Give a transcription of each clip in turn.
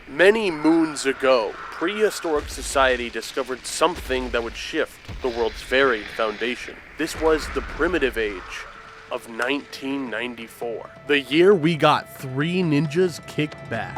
Many moons ago, prehistoric society discovered something that would shift the world's very foundation. This was the primitive age of 1994. The year we got 3 ninjas kicked back.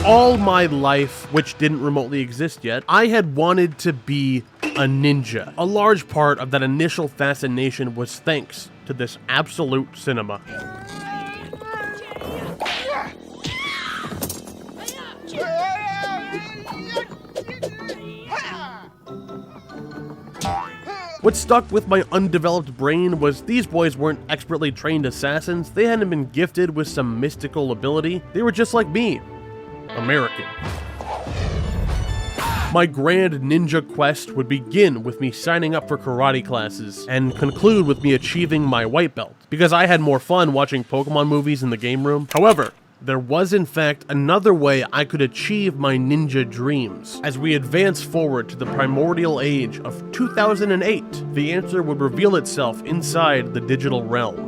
All my life, which didn't remotely exist yet, I had wanted to be a ninja. A large part of that initial fascination was thanks to this absolute cinema. What stuck with my undeveloped brain was these boys weren't expertly trained assassins, they hadn't been gifted with some mystical ability, they were just like me. American. My grand ninja quest would begin with me signing up for karate classes and conclude with me achieving my white belt, because I had more fun watching Pokemon movies in the game room. However, there was in fact another way I could achieve my ninja dreams. As we advance forward to the primordial age of 2008, the answer would reveal itself inside the digital realm.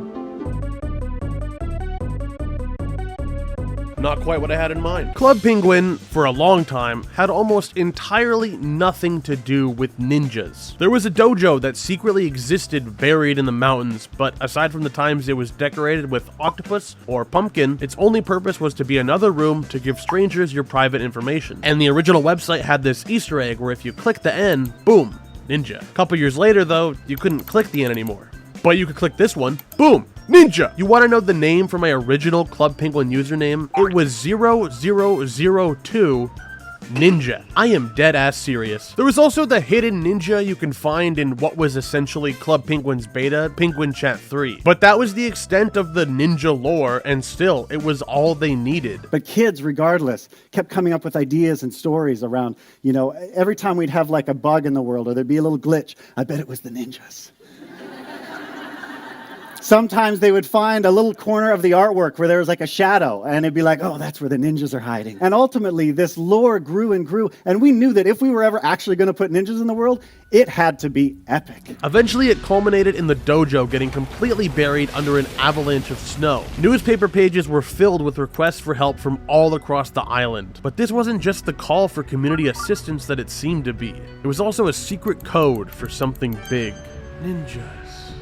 Not quite what I had in mind. Club Penguin, for a long time, had almost entirely nothing to do with ninjas. There was a dojo that secretly existed buried in the mountains, but aside from the times it was decorated with octopus or pumpkin, its only purpose was to be another room to give strangers your private information. And the original website had this Easter egg where if you click the N, boom, ninja. A couple years later though, you couldn't click the N anymore. But you could click this one, boom, ninja! You want to know the name for my original Club Penguin username? It was 0002 Ninja. I am dead ass serious. There was also the hidden ninja you can find in what was essentially Club Penguin's beta, Penguin Chat 3. But that was the extent of the ninja lore, and still, it was all they needed. But kids, regardless, kept coming up with ideas and stories around, every time we'd have like a bug in the world or there'd be a little glitch, I bet it was the ninjas. Sometimes they would find a little corner of the artwork where there was like a shadow, and it'd be like, oh, that's where the ninjas are hiding. And ultimately, this lore grew and grew, and we knew that if we were ever actually going to put ninjas in the world, it had to be epic. Eventually, it culminated in the dojo getting completely buried under an avalanche of snow. Newspaper pages were filled with requests for help from all across the island. But this wasn't just the call for community assistance that it seemed to be. It was also a secret code for something big. Ninjas.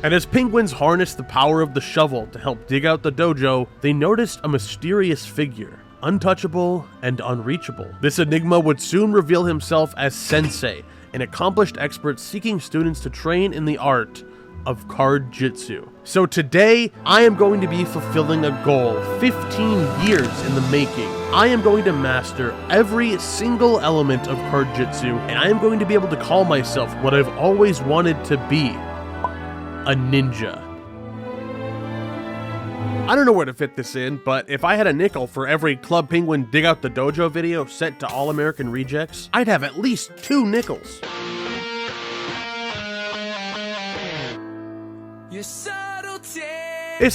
And as penguins harnessed the power of the shovel to help dig out the dojo, they noticed a mysterious figure, untouchable and unreachable. This enigma would soon reveal himself as Sensei, an accomplished expert seeking students to train in the art of Card Jitsu. So today, I am going to be fulfilling a goal 15 years in the making. I am going to master every single element of Card Jitsu, and I am going to be able to call myself what I've always wanted to be. A ninja. I don't know where to fit this in, but if I had a nickel for every Club Penguin Dig Out the Dojo video sent to All American Rejects, I'd have at least 2 nickels. It's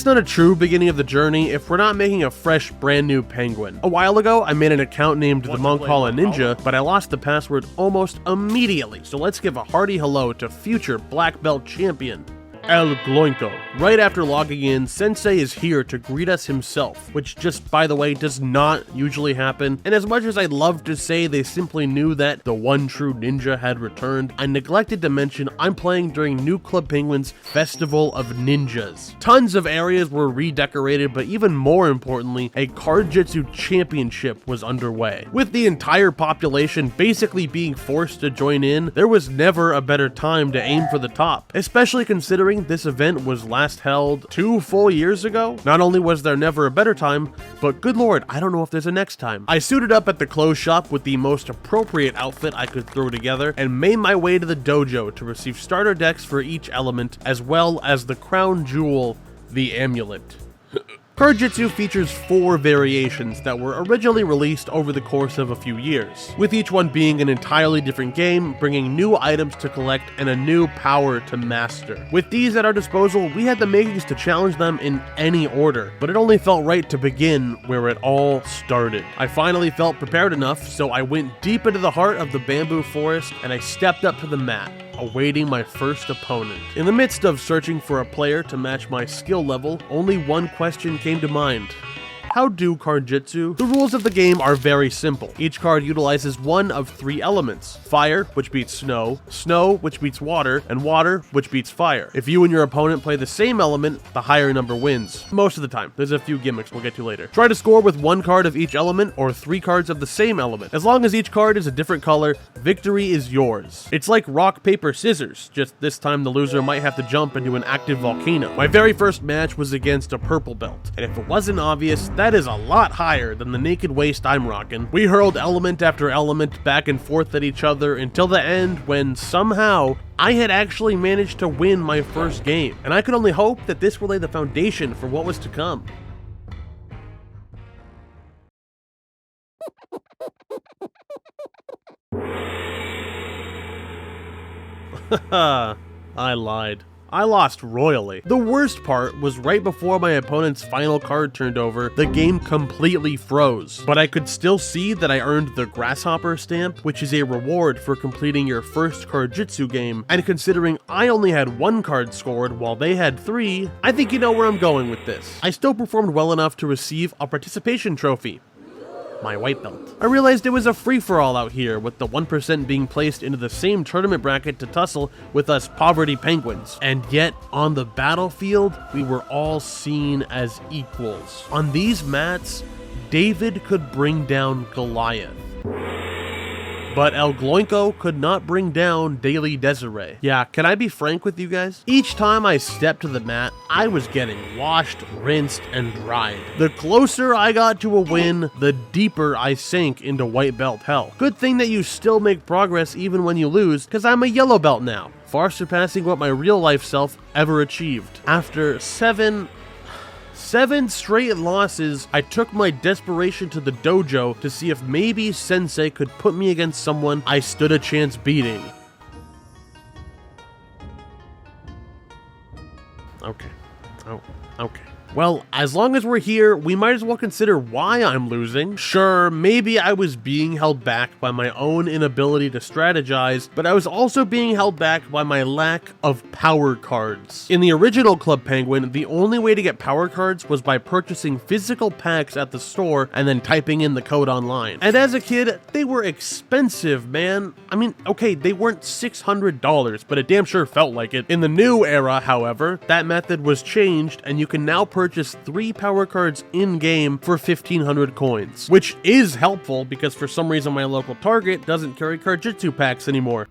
not a true beginning of the journey if we're not making a fresh, brand new penguin. A while ago, I made an account named The Monk Hall Ninja, but I lost the password almost immediately, so let's give a hearty hello to future black belt champion, El Gloinko. Right after logging in, Sensei is here to greet us himself, which just, by the way, does not usually happen, and as much as I'd love to say they simply knew that the one true ninja had returned, I neglected to mention I'm playing during New Club Penguin's Festival of Ninjas. Tons of areas were redecorated, but even more importantly, a Card Jitsu championship was underway. With the entire population basically being forced to join in, there was never a better time to aim for the top, especially considering this event was last held 2 full years ago. Not only was there never a better time, but good lord, I don't know if there's a next time. I suited up at the clothes shop with the most appropriate outfit I could throw together and made my way to the dojo to receive starter decks for each element, as well as the crown jewel, the amulet. Card Jitsu features 4 variations that were originally released over the course of a few years, with each one being an entirely different game, bringing new items to collect and a new power to master. With these at our disposal, we had the makings to challenge them in any order, but it only felt right to begin where it all started. I finally felt prepared enough, so I went deep into the heart of the bamboo forest and I stepped up to the mat. awaiting my first opponent. In the midst of searching for a player to match my skill level, only one question came to mind. How do Card Jitsu? The rules of the game are very simple. Each card utilizes one of three elements: fire, which beats snow, snow, which beats water, and water, which beats fire. If you and your opponent play the same element, the higher number wins. Most of the time. There's a few gimmicks we'll get to later. Try to score with one card of each element or three cards of the same element. As long as each card is a different color, victory is yours. It's like rock, paper, scissors, just this time the loser might have to jump into an active volcano. My very first match was against a purple belt, and if it wasn't obvious, that is a lot higher than the naked waist I'm rocking. We hurled element after element back and forth at each other until the end, when somehow I had actually managed to win my first game, and I could only hope that this will lay the foundation for what was to come. Haha, I lied. I lost royally. The worst part was right before my opponent's final card turned over, the game completely froze. But I could still see that I earned the Grasshopper stamp, which is a reward for completing your first Card Jitsu game, and considering I only had one card scored while they had three, I think you know where I'm going with this. I still performed well enough to receive a participation trophy. My white belt. I realized it was a free-for-all out here, with the 1% being placed into the same tournament bracket to tussle with us poverty penguins. And yet, on the battlefield, we were all seen as equals. On these mats, David could bring down Goliath. But El Gloinko could not bring down Daily Desiree. Yeah, can I be frank with you guys? Each time I stepped to the mat, I was getting washed, rinsed, and dried. The closer I got to a win, the deeper I sank into white belt hell. Good thing that you still make progress even when you lose, because I'm a yellow belt now, far surpassing what my real life self ever achieved. After seven straight losses, I took my desperation to the dojo to see if maybe Sensei could put me against someone I stood a chance beating. Okay. Oh, okay. Well, as long as we're here, we might as well consider why I'm losing. Sure, maybe I was being held back by my own inability to strategize, but I was also being held back by my lack of power cards. In the original Club Penguin, the only way to get power cards was by purchasing physical packs at the store and then typing in the code online. And as a kid, they were expensive, man. I mean, okay, they weren't $600, but it damn sure felt like it. In the new era, however, that method was changed, and you can now purchase 3 power cards in-game for 1,500 coins, which is helpful because for some reason my local Target doesn't carry Card Jitsu packs anymore.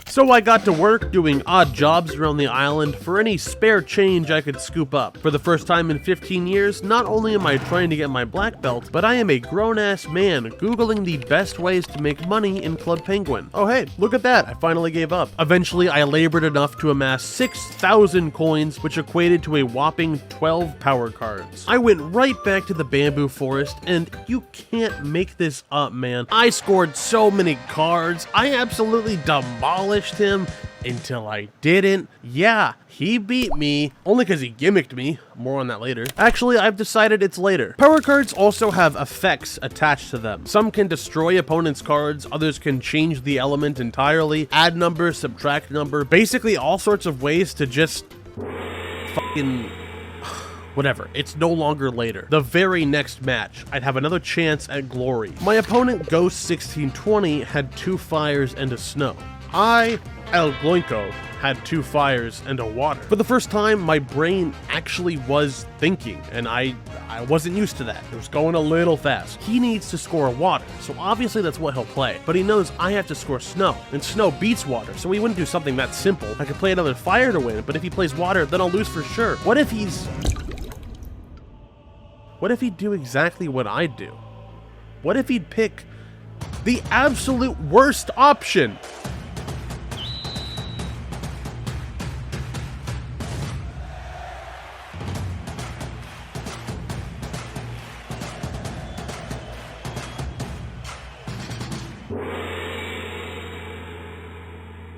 So I got to work doing odd jobs around the island for any spare change I could scoop up. For the first time in 15 years, not only am I trying to get my black belt, but I am a grown-ass man Googling the best ways to make money in Club Penguin. Oh hey, look at that, I finally gave up. Eventually, I labored enough to amass 6,000 coins, which equated to a whopping 12 power cards. I went right back to the bamboo forest, and you can't make this up, man. I scored so many cards, I absolutely demolished him until I didn't. Yeah, he beat me, only because he gimmicked me. More on that later. Actually, I've decided it's later. Power cards also have effects attached to them. Some can destroy opponents' cards, others can change the element entirely, add number, subtract number, basically all sorts of ways to just fucking whatever, it's no longer later. The very next match, I'd have another chance at glory. My opponent, Ghost 1620, had 2 fires and a snow. I, El Gloinko, had 2 fires and a water. For the first time, my brain actually was thinking, and I wasn't used to that. It was going a little fast. He needs to score water, so obviously that's what he'll play. But he knows I have to score snow, and snow beats water, so he wouldn't do something that simple. I could play another fire to win, but if he plays water, then I'll lose for sure. What if he'd do exactly what I do? What if he'd pick the absolute worst option?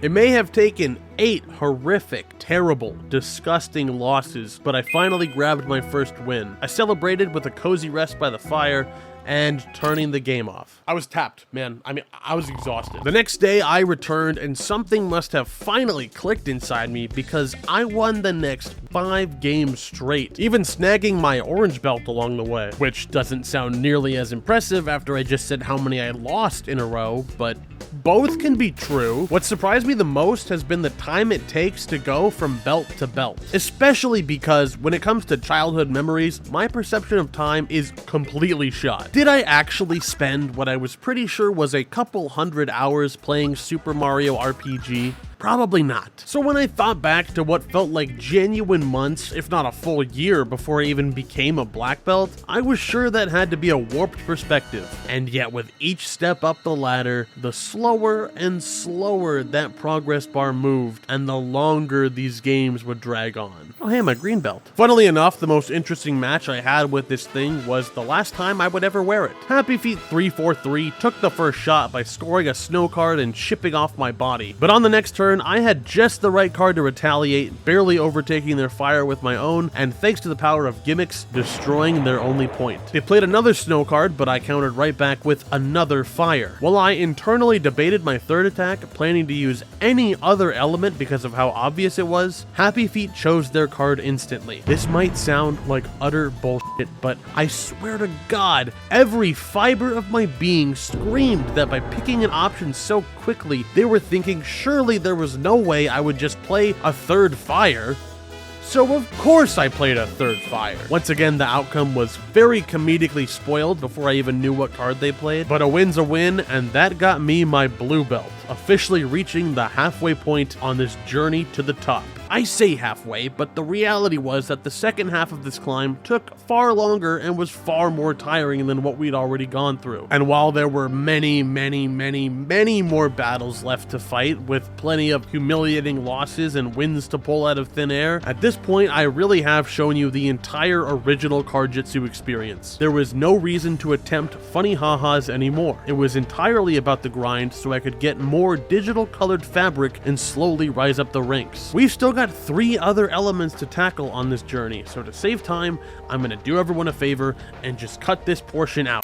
It may have taken 8 horrific, terrible, disgusting losses, but I finally grabbed my first win. I celebrated with a cozy rest by the fire, and turning the game off. I was tapped, man. I mean, I was exhausted. The next day, I returned, and something must have finally clicked inside me because I won the next 5 games straight, even snagging my orange belt along the way, which doesn't sound nearly as impressive after I just said how many I lost in a row, but both can be true. What surprised me the most has been the time it takes to go from belt to belt, especially because when it comes to childhood memories, my perception of time is completely shot. Did I actually spend what I was pretty sure was a couple hundred hours playing Super Mario RPG? Probably not. So when I thought back to what felt like genuine months, if not a full year before I even became a black belt, I was sure that had to be a warped perspective. And yet with each step up the ladder, the slower and slower that progress bar moved, and the longer these games would drag on. Oh hey, my green belt. Funnily enough, the most interesting match I had with this thing was the last time I would ever wear it. Happy Feet 343 took the first shot by scoring a snow card and chipping off my body, but on the next turn, I had just the right card to retaliate, barely overtaking their fire with my own, and thanks to the power of gimmicks, destroying their only point. They played another snow card, but I countered right back with another fire. While I internally debated my third attack, planning to use any other element because of how obvious it was, Happy Feet chose their card instantly. This might sound like utter bullshit, but I swear to God, every fiber of my being screamed that by picking an option so quickly, they were thinking surely there was no way I would just play a third fire. So of course I played a third fire. Once again, the outcome was very comedically spoiled before I even knew what card they played, but a win's a win, and that got me my blue belt, officially reaching the halfway point on this journey to the top. I say halfway, but the reality was that the second half of this climb took far longer and was far more tiring than what we'd already gone through. And while there were many more battles left to fight, with plenty of humiliating losses and wins to pull out of thin air, at this point I really have shown you the entire original Card Jitsu experience. There was no reason to attempt funny ha-has anymore. It was entirely about the grind so I could get more digital colored fabric and slowly rise up the ranks. We've still got 3 other elements to tackle on this journey, so to save time, I'm gonna do everyone a favor and just cut this portion out.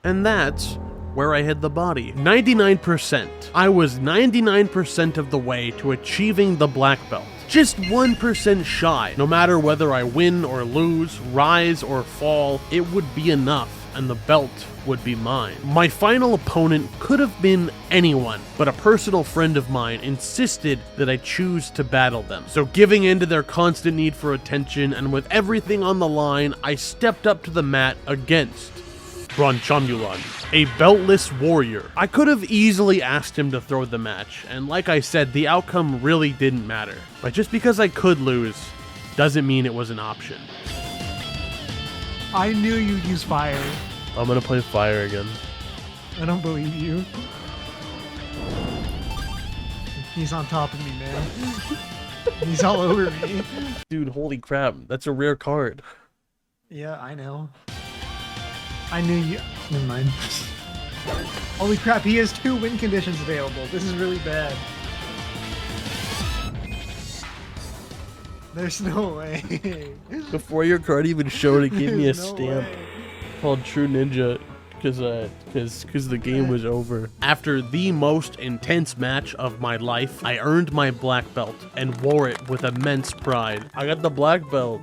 And that's where I hid the body. 99%. I was 99% of the way to achieving the black belt. Just 1% shy. No matter whether I win or lose, rise or fall, it would be enough, and the belt would be mine. My final opponent could have been anyone, but a personal friend of mine insisted that I choose to battle them. So giving in to their constant need for attention, and with everything on the line, I stepped up to the mat against Bronchomulan, a beltless warrior. I could have easily asked him to throw the match, and like I said, the outcome really didn't matter. But just because I could lose, doesn't mean it was an option. I knew you'd use fire. I'm gonna play fire again. I don't believe you. He's on top of me, man. He's all over me. Dude, holy crap, that's a rare card. Yeah, I know. I knew you. Never mind. Holy crap, he has 2 win conditions available. This is really bad. There's no way. Before your card even showed, it gave me a There's no stamp way. called True Ninja because the game was over. After the most intense match of my life, I earned my black belt and wore it with immense pride. I got the black belt.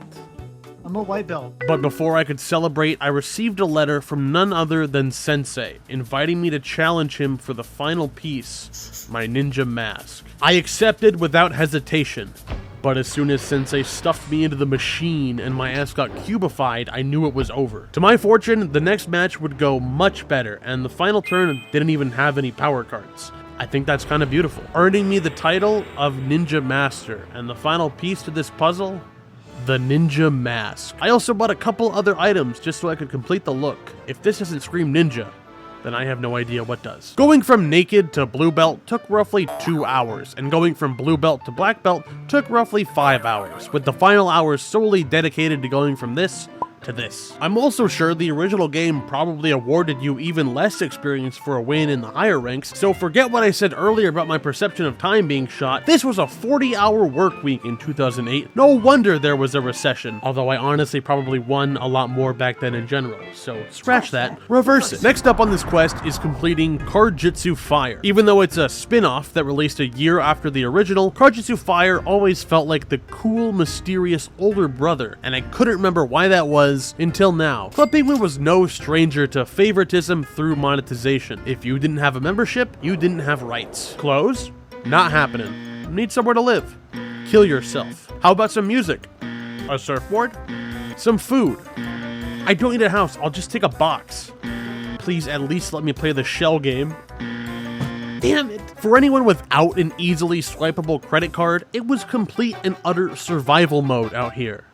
I'm a white belt. But before I could celebrate, I received a letter from none other than Sensei, inviting me to challenge him for the final piece, my ninja mask. I accepted without hesitation. But as soon as Sensei stuffed me into the machine and my ass got cubified, I knew it was over. To my fortune, the next match would go much better, and the final turn didn't even have any power cards. I think that's kind of beautiful. Earning me the title of Ninja Master, and the final piece to this puzzle, the Ninja Mask. I also bought a couple other items just so I could complete the look. If this doesn't scream ninja, then I have no idea what does. Going from naked to blue belt took roughly 2 hours, and going from blue belt to black belt took roughly 5 hours, with the final hours solely dedicated to going from this to this. I'm also sure the original game probably awarded you even less experience for a win in the higher ranks, so forget what I said earlier about my perception of time being shot. This was a 40-hour work week in 2008. No wonder there was a recession, although I honestly probably won a lot more back then in general, so scratch that, reverse it. Next up on this quest is completing Card Jitsu Fire. Even though it's a spin-off that released a year after the original, Card Jitsu Fire always felt like the cool, mysterious older brother, and I couldn't remember why that was until now. Club Penguin was no stranger to favoritism through monetization. If you didn't have a membership, you didn't have rights. Clothes? Not happening. Need somewhere to live. Kill yourself. How about some music? A surfboard? Some food? I don't need a house, I'll just take a box. Please at least let me play the shell game. Damn it! For anyone without an easily swipeable credit card, it was complete and utter survival mode out here.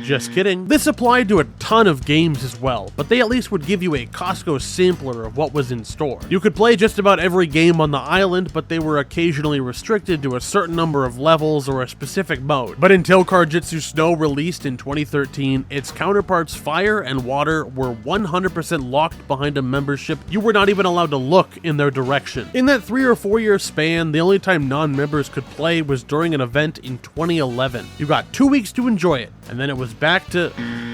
Just kidding. This applied to a ton of games as well, but they at least would give you a Costco sampler of what was in store. You could play just about every game on the island, but they were occasionally restricted to a certain number of levels or a specific mode. But until Card Jitsu Snow released in 2013, its counterparts Fire and Water were 100% locked behind a membership. You were not even allowed to look in their direction. In that 3 or 4 year span, the only time non-members could play was during an event in 2011. You got 2 weeks to enjoy it, and then it was back to...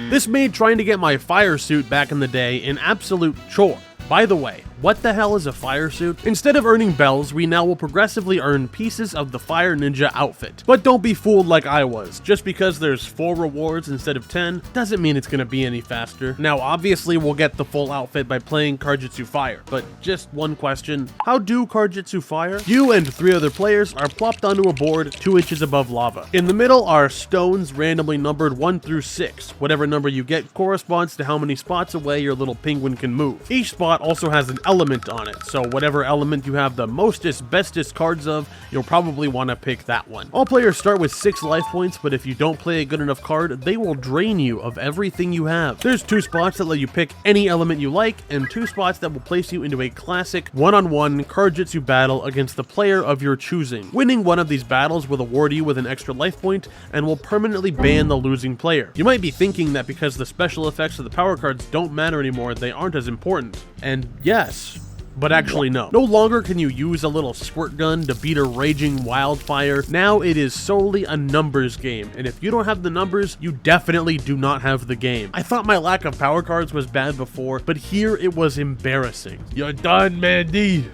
This made trying to get my fire suit back in the day an absolute chore. By the way, what the hell is a fire suit? Instead of earning bells, we now will progressively earn pieces of the Fire Ninja outfit. But don't be fooled like I was. Just because there's 4 rewards instead of 10, doesn't mean it's gonna be any faster. Now obviously we'll get the full outfit by playing Card Jitsu Fire, but just one question. How do Card Jitsu Fire? You and 3 other players are plopped onto a board 2 inches above lava. In the middle are stones randomly numbered 1 through 6. Whatever number you get corresponds to how many spots away your little penguin can move. Each spot also has an element on it, so whatever element you have the mostest, bestest cards of, you'll probably want to pick that one. All players start with 6 life points, but if you don't play a good enough card, they will drain you of everything you have. There's 2 spots that let you pick any element you like, and 2 spots that will place you into a classic one-on-one Card Jitsu battle against the player of your choosing. Winning one of these battles will award you with an extra life point, and will permanently ban the losing player. You might be thinking that because the special effects of the power cards don't matter anymore, they aren't as important. And yes, but actually no. No longer can you use a little squirt gun to beat a raging wildfire. Now it is solely a numbers game, and if you don't have the numbers, you definitely do not have the game. I thought my lack of power cards was bad before, but here it was embarrassing. You're done, Mandy.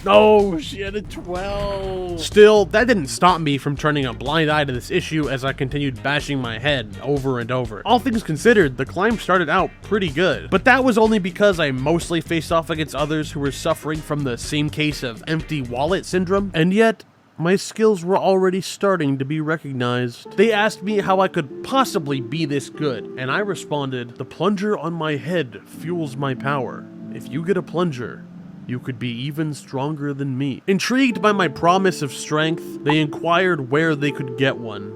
No, she had a 12. Still, that didn't stop me from turning a blind eye to this issue as I continued bashing my head over and over. All things considered, the climb started out pretty good, but that was only because I mostly faced off against others who were suffering from the same case of empty wallet syndrome, and yet my skills were already starting to be recognized. They asked me how I could possibly be this good, and I responded, the plunger on my head fuels my power. If you get a plunger, you could be even stronger than me. Intrigued by my promise of strength, they inquired where they could get one.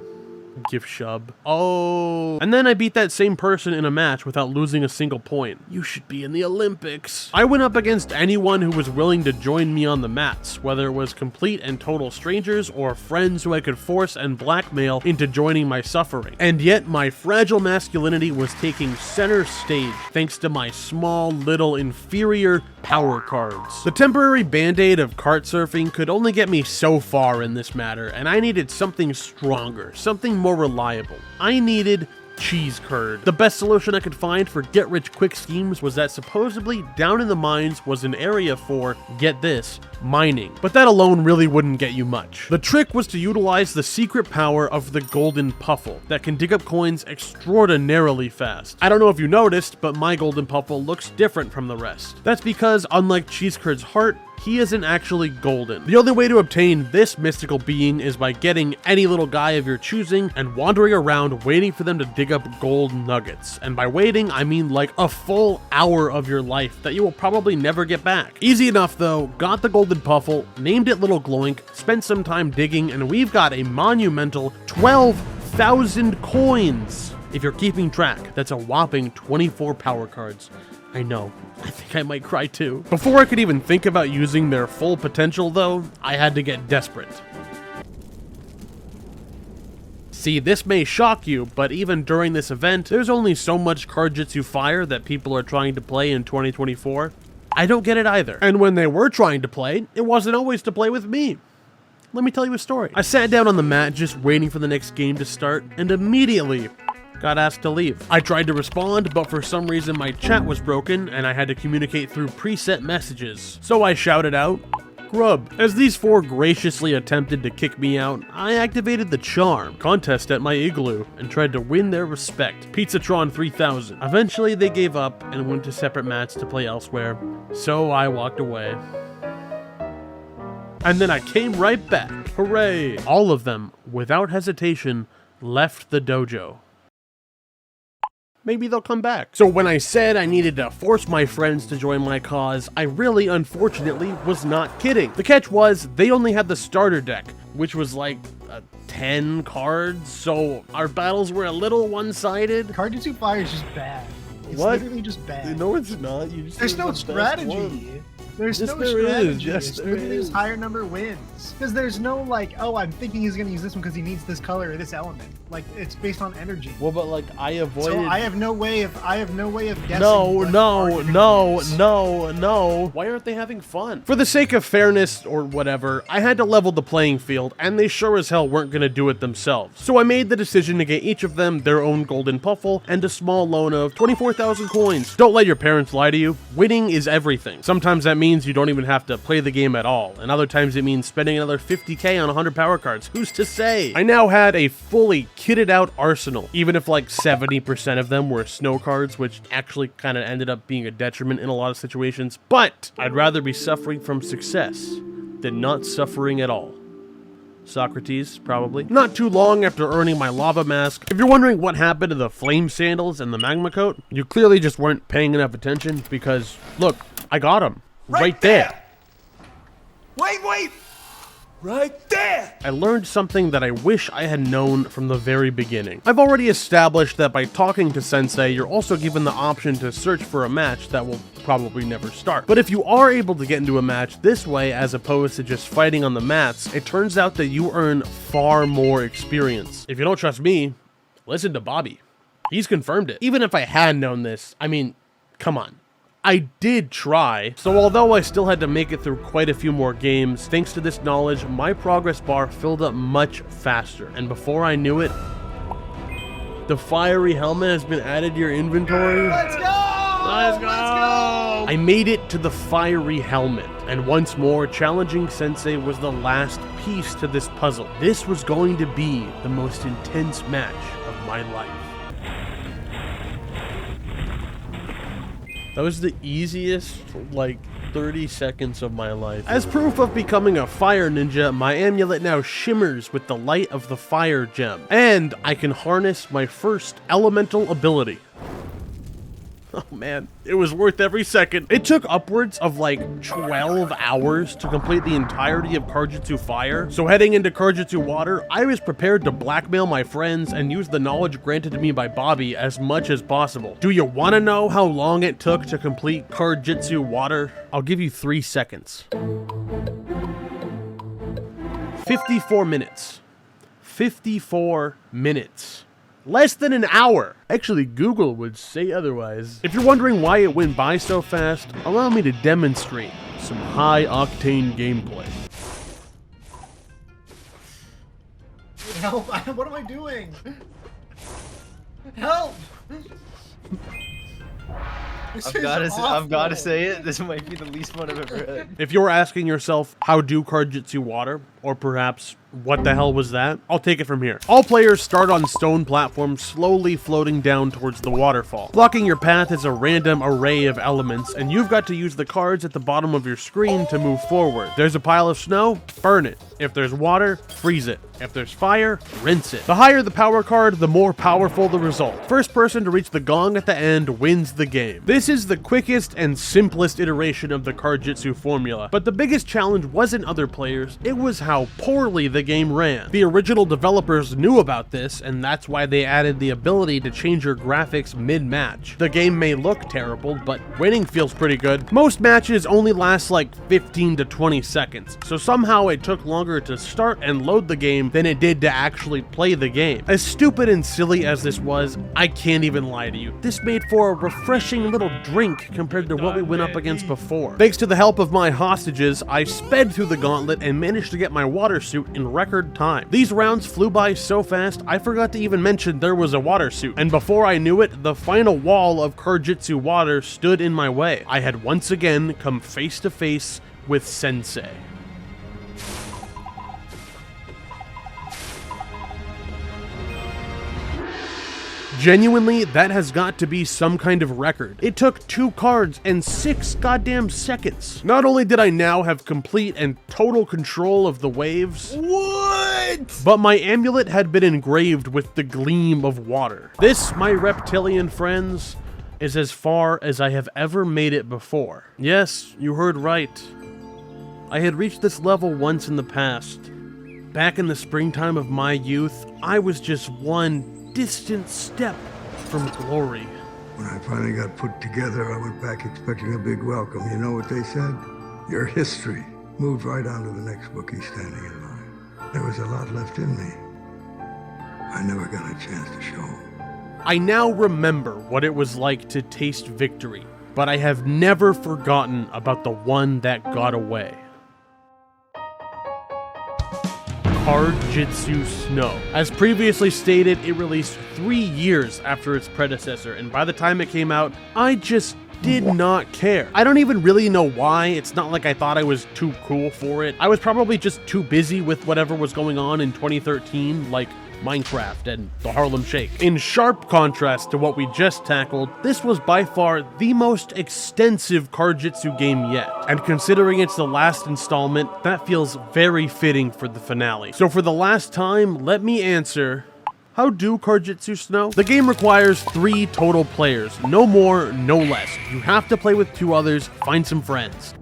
Gift shub. Oh. And then I beat that same person in a match without losing a single point. You should be in the Olympics. I went up against anyone who was willing to join me on the mats, whether it was complete and total strangers or friends who I could force and blackmail into joining my suffering. And yet my fragile masculinity was taking center stage thanks to my small, little, inferior power cards. The temporary band-aid of kart surfing could only get me so far in this matter, and I needed something stronger, something more reliable. I needed cheese curd. The best solution I could find for get-rich-quick schemes was that supposedly down in the mines was an area for, get this, mining. But that alone really wouldn't get you much. The trick was to utilize the secret power of the golden puffle that can dig up coins extraordinarily fast. I don't know if you noticed, but my golden puffle looks different from the rest. That's because, unlike Cheese Curd's heart, he isn't actually golden. The only way to obtain this mystical being is by getting any little guy of your choosing and wandering around waiting for them to dig up gold nuggets. And by waiting, I mean like a full hour of your life that you will probably never get back. Easy enough though, got the golden puffle, named it Little Gloink, spent some time digging, and we've got a monumental 12,000 coins. If you're keeping track, that's a whopping 24 power cards. I know, I think I might cry too. Before I could even think about using their full potential though, I had to get desperate. See, this may shock you, but even during this event, there's only so much Card Jitsu Fire that people are trying to play in 2024. I don't get it either. And when they were trying to play, it wasn't always to play with me. Let me tell you a story. I sat down on the mat just waiting for the next game to start, and immediately got asked to leave. I tried to respond, but for some reason my chat was broken and I had to communicate through preset messages. So I shouted out, "Grub." As these four graciously attempted to kick me out, I activated the charm contest at my igloo and tried to win their respect. Pizzatron 3000. Eventually they gave up and went to separate mats to play elsewhere, so I walked away. And then I came right back. Hooray! All of them, without hesitation, left the dojo. Maybe they'll come back. So when I said I needed to force my friends to join my cause, I really, unfortunately, was not kidding. The catch was, they only had the starter deck, which was like 10 cards, so our battles were a little one-sided. Card Jitsu Fire is just bad. It's What? literally just bad. No, it's not. You just There's use no the best strategy. one. There's Yes, no there is. strategy. Yes, there There's is. higher number wins. Because there's no like, oh, I'm thinking he's going to use this one because he needs this color or this element. Like, it's based on energy. Well, but like I avoided. So I have no way of guessing. No, what no, card you're gonna no, use. no. Why aren't they having fun? For the sake of fairness or whatever, I had to level the playing field, and they sure as hell weren't gonna do it themselves. So I made the decision to get each of them their own golden puffle and a small loan of 24,000 coins. Don't let your parents lie to you. Winning is everything. Sometimes that means you don't even have to play the game at all, and other times it means spending another 50k on 100 power cards. Who's to say? I now had a fully kitted out arsenal, even if like 70% of them were snow cards, which actually kind of ended up being a detriment in a lot of situations. But I'd rather be suffering from success than not suffering at all. Socrates, probably. Not too long after earning my lava mask, if you're wondering what happened to the flame sandals and the magma coat, you clearly just weren't paying enough attention because, look, I got them. Right there. Wait! Right there! I learned something that I wish I had known from the very beginning. I've already established that by talking to Sensei, you're also given the option to search for a match that will probably never start. But if you are able to get into a match this way as opposed to just fighting on the mats, it turns out that you earn far more experience. If you don't trust me, listen to Bobby. He's confirmed it. Even if I had known this, I mean, come on. I did try, so although I still had to make it through quite a few more games, thanks to this knowledge, my progress bar filled up much faster, and before I knew it, the fiery helmet has been added to your inventory. Let's go! Let's go! I made it to the fiery helmet, and once more, challenging Sensei was the last piece to this puzzle. This was going to be the most intense match of my life. That was the easiest, like, 30 seconds of my life. As proof of becoming a fire ninja, my amulet now shimmers with the light of the fire gem. And I can harness my first elemental ability. Oh man, it was worth every second. It took upwards of like 12 hours to complete the entirety of Card Jitsu Fire, so heading into Card Jitsu Water, I was prepared to blackmail my friends and use the knowledge granted to me by Bobby as much as possible. Do you want to know how long it took to complete Card Jitsu Water? I'll give you 3 seconds. 54 minutes. 54 minutes. Less than an hour. Actually, Google would say otherwise. If you're wondering why it went by so fast, allow me to demonstrate some high-octane gameplay. Help! What am I doing? Help! This is I've got to awful. say it. This might be the least fun I've ever had. If you're asking yourself, how do Card Jitsu Water? Or perhaps, what the hell was that? I'll take it from here. All players start on stone platforms slowly floating down towards the waterfall. Blocking your path is a random array of elements, and you've got to use the cards at the bottom of your screen to move forward. There's a pile of snow, burn it. If there's water, freeze it. If there's fire, rinse it. The higher the power card, the more powerful the result. First person to reach the gong at the end wins the game. This is the quickest and simplest iteration of the Card Jitsu formula, but the biggest challenge wasn't other players, it was how poorly the the game ran. The original developers knew about this, and that's why they added the ability to change your graphics mid-match. The game may look terrible, but winning feels pretty good. Most matches only last like 15 to 20 seconds, so somehow it took longer to start and load the game than it did to actually play the game. As stupid and silly as this was, I can't even lie to you. This made for a refreshing little drink compared to what we went up against before. Thanks to the help of my hostages, I sped through the gauntlet and managed to get my water suit in record time. These rounds flew by so fast, I forgot to even mention there was a water suit, and before I knew it, the final wall of Card Jitsu Water stood in my way. I had once again come face to face with Sensei. Genuinely, that has got to be some kind of record. It took 2 cards and 6 goddamn seconds. Not only did I now have complete and total control of the waves, but my amulet had been engraved with the gleam of water. This, my reptilian friends, is as far as I have ever made it before. Yes, you heard right. I had reached this level once in the past. Back in the springtime of my youth, I was just one distant step from glory. When I finally got put together, I went back expecting a big welcome. You know what they said? Your history. Moved right on to the next bookie standing in line. There was a lot left in me. I never got a chance to show 'em. I now remember what it was like to taste victory, but I have never forgotten about the one that got away. Card Jitsu Snow. As previously stated, it released 3 years after its predecessor, and by the time it came out, I just did not care. I don't even really know why. It's not like I thought I was too cool for it. I was probably just too busy with whatever was going on in 2013, like Minecraft and the Harlem Shake. In sharp contrast to what we just tackled, this was by far the most extensive Card Jitsu game yet. And considering it's the last installment, that feels very fitting for the finale. So for the last time, let me answer, how do Card Jitsu Snow? The game requires 3 total players, no more, no less. You have to play with 2 others, find some friends.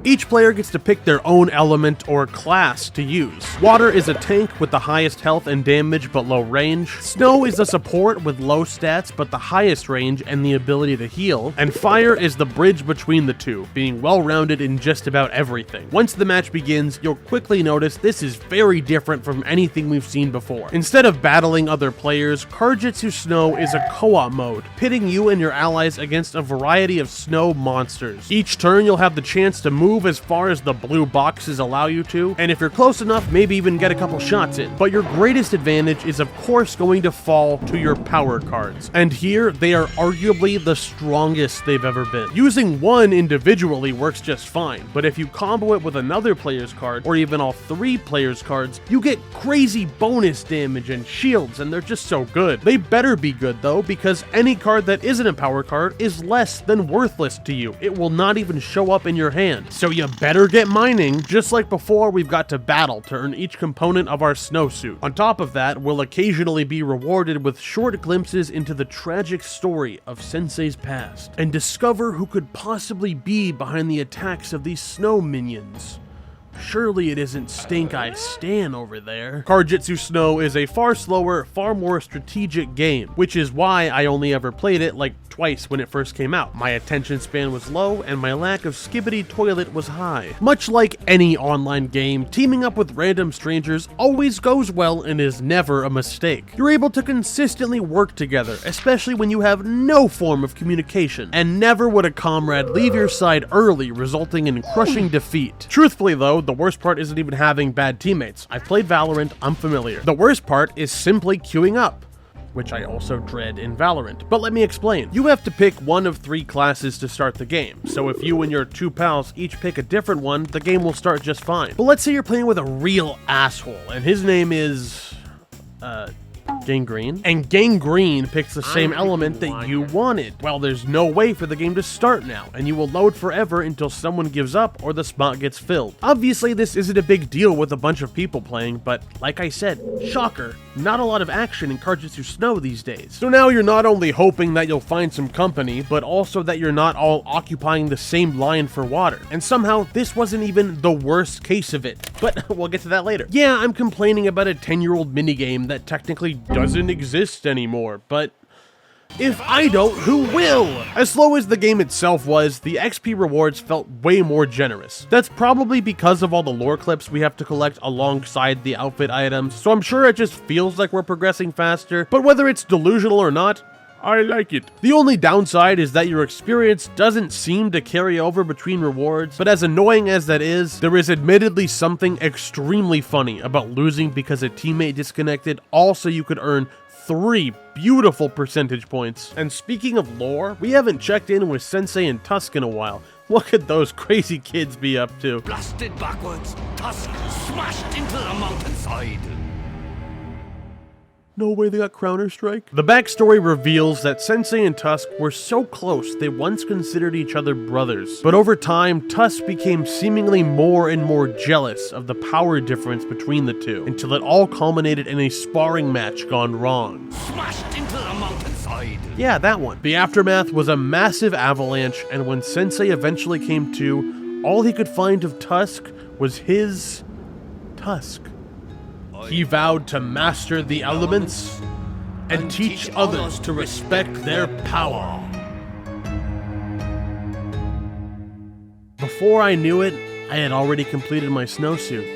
Each player gets to pick their own element or class to use. Water is a tank with the highest health and damage but low range. Snow is a support with low stats but the highest range and the ability to heal. And fire is the bridge between the two, being well-rounded in just about everything. Once the match begins, you'll quickly notice this is very different from anything we've seen before. Instead of battling other players, Card Jitsu Snow is a co-op mode, pitting you and your allies against a variety of snow monsters. Each turn you'll have the chance to move as far as the blue boxes allow you to, and if you're close enough, maybe even get a couple shots in. But your greatest advantage is of course going to fall to your power cards, and here they are arguably the strongest they've ever been. Using one individually works just fine, but if you combo it with another player's card, or even all 3 players' cards, you get crazy bonus damage and shields, and they're just so good. They better be good though, because any card that isn't a power card is less than worthless to you. It will not even show up in your hand. So you better get mining. Just like before, we've got to battle to earn each component of our snowsuit. On top of that, we'll occasionally be rewarded with short glimpses into the tragic story of Sensei's past, and discover who could possibly be behind the attacks of these snow minions. Surely it isn't Stink Eye Stan over there. Card Jitsu Snow is a far slower, far more strategic game, which is why I only ever played it like twice when it first came out. My attention span was low and my lack of skibbity toilet was high. Much like any online game, teaming up with random strangers always goes well and is never a mistake. You're able to consistently work together, especially when you have no form of communication, and never would a comrade leave your side early, resulting in crushing defeat. Truthfully though, the worst part isn't even having bad teammates. I've played Valorant, I'm familiar. The worst part is simply queuing up, which I also dread in Valorant. But let me explain. You have to pick one of 3 classes to start the game. So if you and your 2 pals each pick a different one, the game will start just fine. But let's say you're playing with a real asshole, and his name is, Gangrene. And Gangrene picks the same element that you wanted. Well, there's no way for the game to start now, and you will load forever until someone gives up or the spot gets filled. Obviously, this isn't a big deal with a bunch of people playing, but like I said, shocker, not a lot of action in Card Jitsu Snow these days. So now you're not only hoping that you'll find some company, but also that you're not all occupying the same line for water. And somehow, this wasn't even the worst case of it. But we'll get to that later. Yeah, I'm complaining about a 10-year-old minigame that technically doesn't exist anymore, but if I don't, who will? As slow as the game itself was, the XP rewards felt way more generous. That's probably because of all the lore clips we have to collect alongside the outfit items, so I'm sure it just feels like we're progressing faster, but whether it's delusional or not, I like it. The only downside is that your experience doesn't seem to carry over between rewards, but as annoying as that is, there is admittedly something extremely funny about losing because a teammate disconnected, also you could earn 3 beautiful percentage points. And speaking of lore, we haven't checked in with Sensei and Tusk in a while. What could those crazy kids be up to? Blasted backwards, Tusk smashed into the mountainside. No way they got Counter-Strike? The backstory reveals that Sensei and Tusk were so close they once considered each other brothers. But over time, Tusk became seemingly more and more jealous of the power difference between the two, until it all culminated in a sparring match gone wrong. Smashed into the mountainside. Yeah, that one. The aftermath was a massive avalanche, and when Sensei eventually came to, all he could find of Tusk was his tusk. He vowed to master the elements and teach others to respect their power. Before I knew it, I had already completed my snowsuit.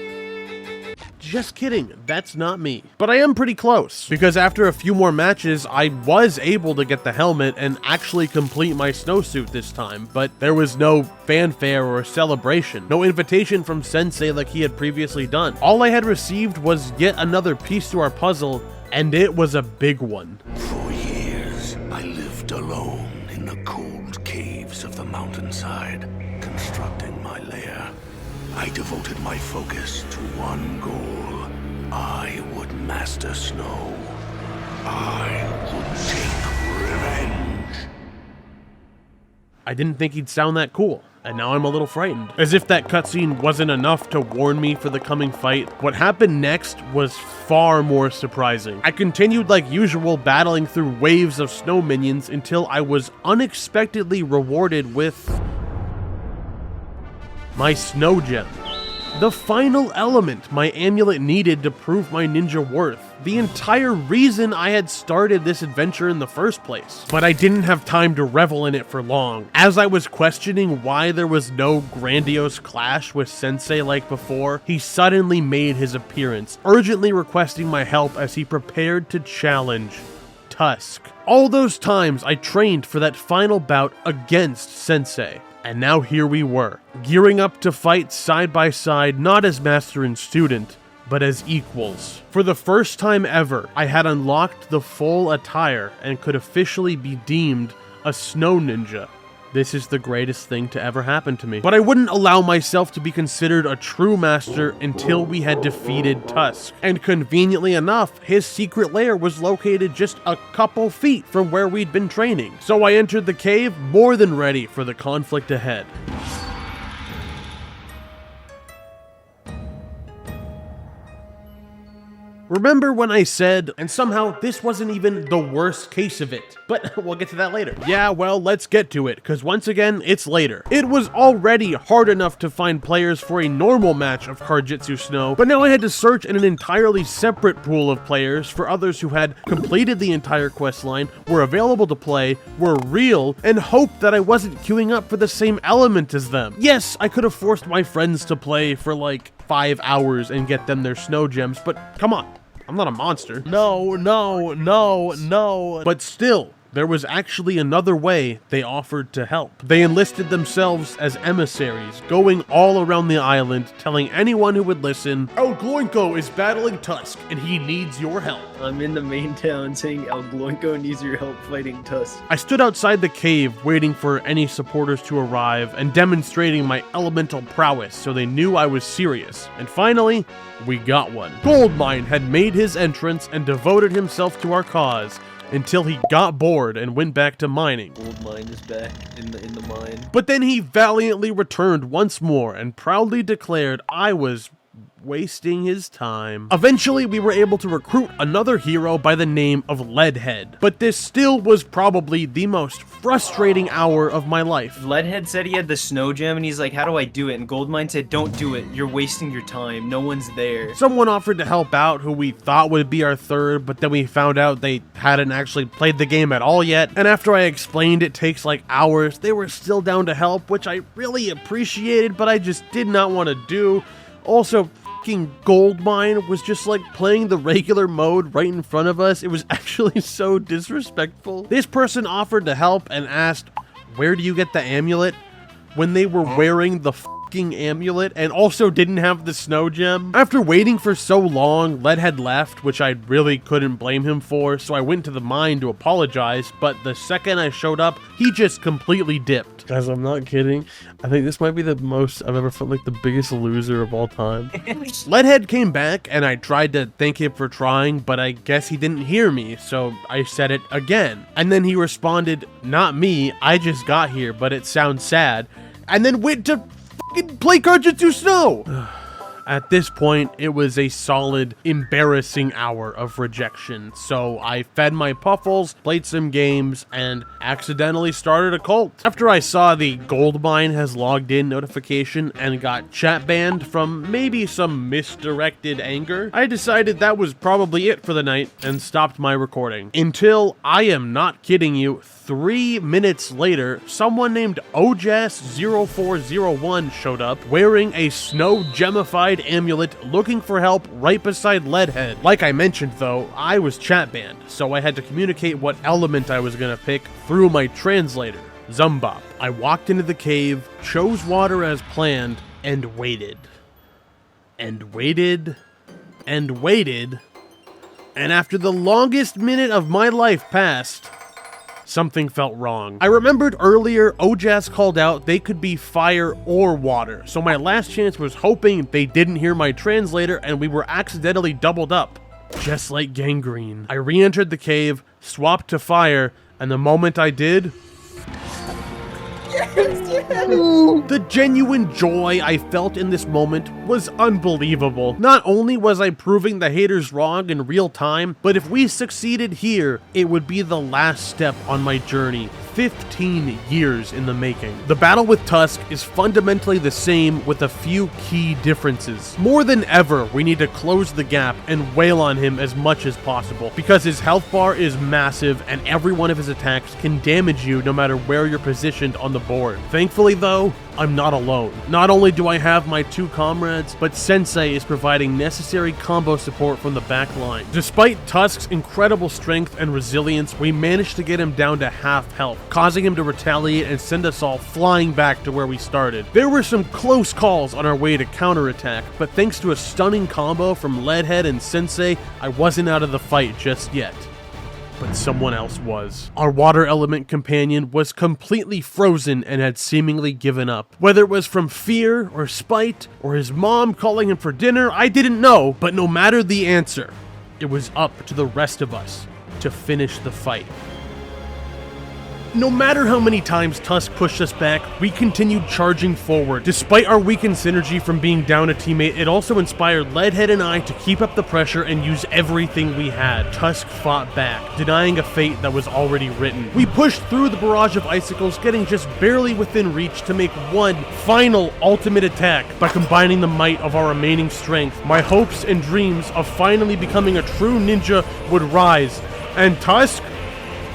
Just kidding, that's not me. But I am pretty close, because after a few more matches, I was able to get the helmet and actually complete my snowsuit this time, but there was no fanfare or celebration, no invitation from Sensei like he had previously done. All I had received was yet another piece to our puzzle, and it was a big one. For years, I lived alone in the cold caves of the mountainside, constructing my lair. I devoted my focus to one goal. I would master snow. I would take revenge. I didn't think he'd sound that cool, and now I'm a little frightened. As if that cutscene wasn't enough to warn me for the coming fight, what happened next was far more surprising. I continued like usual battling through waves of snow minions until I was unexpectedly rewarded with my snow gem. The final element my amulet needed to prove my ninja worth. The entire reason I had started this adventure in the first place. But I didn't have time to revel in it for long. As I was questioning why there was no grandiose clash with Sensei like before, he suddenly made his appearance, urgently requesting my help as he prepared to challenge Tusk. All those times I trained for that final bout against Sensei. And now here we were, gearing up to fight side by side, not as master and student, but as equals. For the first time ever, I had unlocked the full attire and could officially be deemed a snow ninja. This is the greatest thing to ever happen to me. But I wouldn't allow myself to be considered a true master until we had defeated Tusk. And conveniently enough, his secret lair was located just a couple feet from where we'd been training. So I entered the cave more than ready for the conflict ahead. Remember when I said, and somehow this wasn't even the worst case of it, but we'll get to that later. Yeah, well, let's get to it, because once again, it's later. It was already hard enough to find players for a normal match of Card Jitsu Snow, but now I had to search in an entirely separate pool of players for others who had completed the entire questline, were available to play, were real, and hoped that I wasn't queuing up for the same element as them. Yes, I could have forced my friends to play for like 5 hours and get them their snow gems, but come on. I'm not a monster. No. But still, there was actually another way they offered to help. They enlisted themselves as emissaries, going all around the island, telling anyone who would listen, "El Gloinko is battling Tusk, and he needs your help." I'm in the main town saying El Gloinko needs your help fighting Tusk. I stood outside the cave waiting for any supporters to arrive and demonstrating my elemental prowess so they knew I was serious. And finally, we got one. Goldmine had made his entrance and devoted himself to our cause, until he got bored and went back to mining. Gold mine is back in the mine. But then he valiantly returned once more and proudly declared I was wasting his time. Eventually, we were able to recruit another hero by the name of Leadhead, but this still was probably the most frustrating hour of my life. Leadhead said he had the snow gem, and he's like, how do I do it? And Goldmine said, don't do it. You're wasting your time. No one's there. Someone offered to help out who we thought would be our third, but then we found out they hadn't actually played the game at all yet, and after I explained it takes like hours, they were still down to help, which I really appreciated, but I just did not want to do. Also, fucking Goldmine was just like playing the regular mode right in front of us. It was actually so disrespectful. This person offered to help and asked, where do you get the amulet? When they were wearing the fucking amulet and also didn't have the snow gem. After waiting for so long, Leadhead left, which I really couldn't blame him for, so I went to the mine to apologize, but the second I showed up, he just completely dipped. Guys, I'm not kidding. I think this might be the most I've ever felt like the biggest loser of all time. Leadhead came back and I tried to thank him for trying, but I guess he didn't hear me, so I said it again. And then he responded, not me, I just got here, but it sounds sad. And then went to fucking play Card Jitsu Snow! At this point, it was a solid, embarrassing hour of rejection, so I fed my puffles, played some games, and accidentally started a cult. After I saw the Goldmine has logged in notification and got chat banned from maybe some misdirected anger, I decided that was probably it for the night and stopped my recording. Until, I am not kidding you, 3 minutes later, someone named Ojas0401 showed up wearing a snow gemified amulet looking for help right beside Leadhead. Like I mentioned though, I was chat banned, so I had to communicate what element I was gonna pick through my translator, Zumbop. I walked into the cave, chose water as planned, and waited. And waited. And waited. And after the longest minute of my life passed, something felt wrong. I remembered earlier Ojas called out they could be fire or water, so my last chance was hoping they didn't hear my translator and we were accidentally doubled up. Just like gangrene. I re-entered the cave, swapped to fire, and the moment I did, the genuine joy I felt in this moment was unbelievable. Not only was I proving the haters wrong in real time, but if we succeeded here, it would be the last step on my journey. 15 years in the making. The battle with Tusk is fundamentally the same with a few key differences. More than ever, we need to close the gap and wail on him as much as possible, because his health bar is massive and every one of his attacks can damage you no matter where you're positioned on the board. Thankfully though, I'm not alone. Not only do I have my 2 comrades, but Sensei is providing necessary combo support from the back line. Despite Tusk's incredible strength and resilience, we managed to get him down to half health, causing him to retaliate and send us all flying back to where we started. There were some close calls on our way to counterattack, but thanks to a stunning combo from Leadhead and Sensei, I wasn't out of the fight just yet. But someone else was. Our water element companion was completely frozen and had seemingly given up. Whether it was from fear or spite or his mom calling him for dinner, I didn't know, but no matter the answer, it was up to the rest of us to finish the fight. No matter how many times Tusk pushed us back, we continued charging forward. Despite our weakened synergy from being down a teammate, it also inspired Leadhead and I to keep up the pressure and use everything we had. Tusk fought back, denying a fate that was already written. We pushed through the barrage of icicles, getting just barely within reach to make one final ultimate attack. By combining the might of our remaining strength, my hopes and dreams of finally becoming a true ninja would rise, and Tusk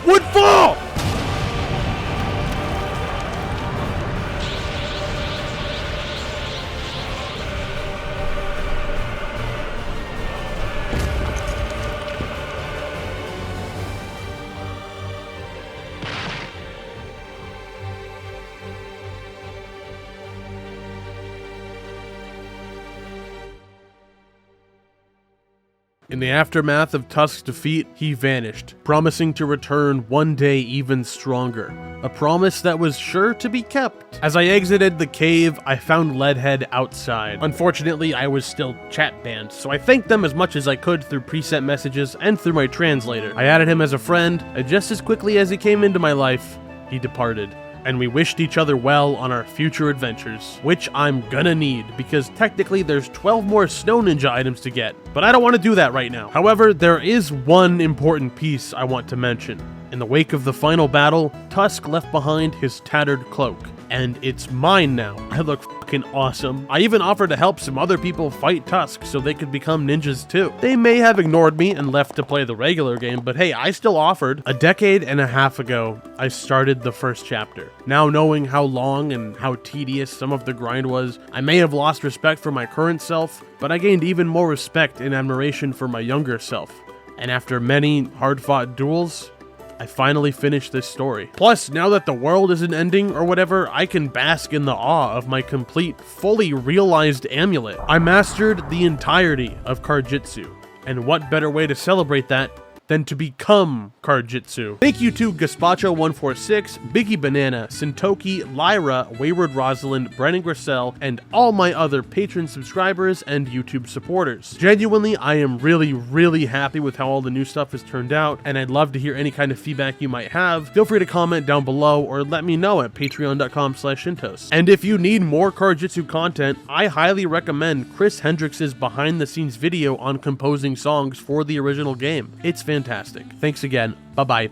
would fall! In the aftermath of Tusk's defeat, he vanished, promising to return one day even stronger. A promise that was sure to be kept. As I exited the cave, I found Leadhead outside. Unfortunately, I was still chat banned, so I thanked them as much as I could through preset messages and through my translator. I added him as a friend, and just as quickly as he came into my life, he departed. and we wished each other well on our future adventures, which I'm gonna need, because technically there's 12 more Snow Ninja items to get, but I don't want to do that right now. However, there is one important piece I want to mention. In the wake of the final battle, Tusk left behind his tattered cloak, and it's mine now. I look fucking awesome. I even offered to help some other people fight Tusk so they could become ninjas too. They may have ignored me and left to play the regular game, but hey, I still offered. A decade and a half ago, I started the first chapter. Now knowing how long and how tedious some of the grind was, I may have lost respect for my current self, but I gained even more respect and admiration for my younger self. And after many hard-fought duels, I finally finished this story. Plus, now that the world isn't ending or whatever, I can bask in the awe of my complete, fully realized amulet. I mastered the entirety of Card Jitsu, and what better way to celebrate that than to become Card Jitsu. Thank you to Gaspacho146, Biggie Banana, Sintoki, Lyra, Wayward Rosalind, Brennan Grissell, and all my other Patreon subscribers and YouTube supporters. Genuinely, I am really happy with how all the new stuff has turned out, and I'd love to hear any kind of feedback you might have. Feel free to comment down below or let me know at patreon.com/Shyntos. And if you need more Card Jitsu content, I highly recommend Chris Hendricks' behind the scenes video on composing songs for the original game. It's fantastic. Thanks again. Bye-bye.